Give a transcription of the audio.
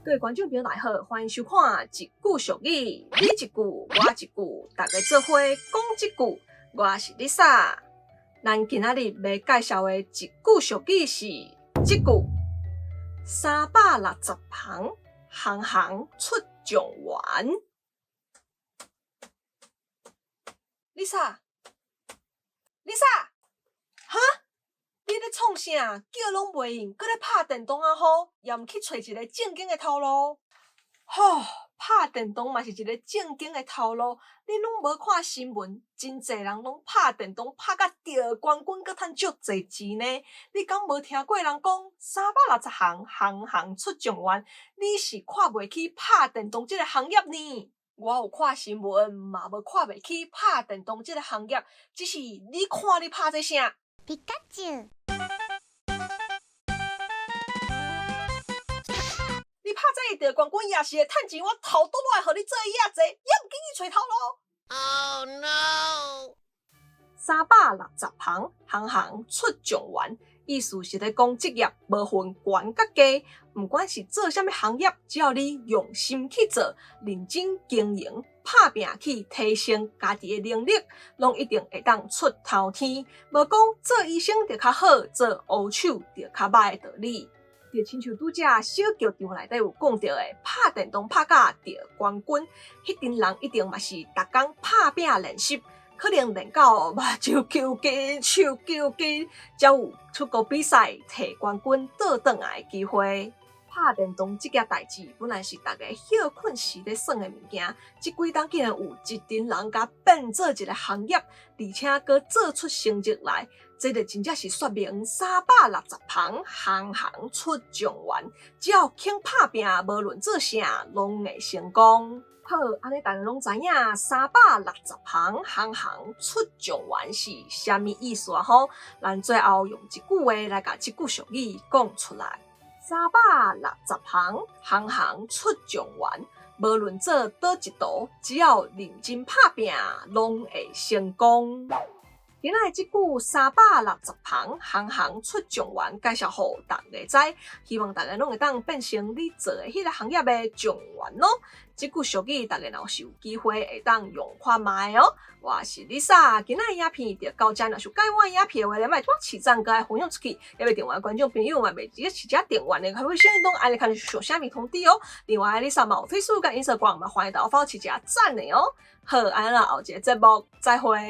各位观众朋友，大家好，欢迎收看《一句俗语》，你一句，我一句，大家做伙讲一句。我是 Lisa， 咱今仔日要介绍的一句俗语是这句：360行，行行出状元。Lisa， 哈？你咧创啥？叫拢袂应，搁咧拍电动啊好，也毋去找一个正经的头路。吼，拍电动嘛是一个正经的头路。你拢无看新闻，真侪人拢拍电动拍甲得冠军，搁趁足侪钱呢。你敢无听过人讲360行，行行出状元？你是看袂起拍电动这个行业呢？我有看新闻，嘛无看袂起拍电动这个行业，只是你看你拍这啥？皮卡丘。你拍这个得冠军也是会趁钱，我头倒落来互你做伊也济，也毋紧去找头路。Oh no！ 360行，行行出状元。意思是咧讲，职业无分悬甲低，毋管是做啥物行业，只要你用心去做，认真经营，拍拼去提升家己的能力，拢一定会当出头天。无讲做医生就较好，做乌手就较歹的道理。就亲像拄则小剧场内底有讲到的，拍电动拍甲得冠军，迄群人一定嘛是逐工拍拼练习。可能练到目睭揪筋、手揪筋，才有出国比赛摕冠军倒转来的机会。拍电动这件代志本来是大家休困时咧耍的物件，这几当竟然有一群人甲变做一个行业，而且佫做出成绩来，这就真正是说明360行，行行出状元。只要肯拍拼，无论做啥，拢会成功。好，安尼大家拢知影360行，行行出状元是啥物意思啊？吼，咱最后用一句话来甲这句俗语讲出来：360行，行行出状元。无论做倒一道，只要认真拍拼，拢会成功。今仔这句360行，行行出状元，介绍互大家知，希望大家拢会当变成你做的迄个行业的状元咯。这句俗语大家若是有机会会当用看卖哦。我是 Lisa， 今仔影片就到这，若是喜欢我影片的话，咱卖多市站甲分享出去，也未订阅观众朋友嘛，袂记得直接订阅的，还会先动按你看上下面通知哦。另外 Lisa 嘛有 Facebook 甲 Instagram 嘛，欢迎大家follow起一下赞的哦。好，安啦，后一个节目再会。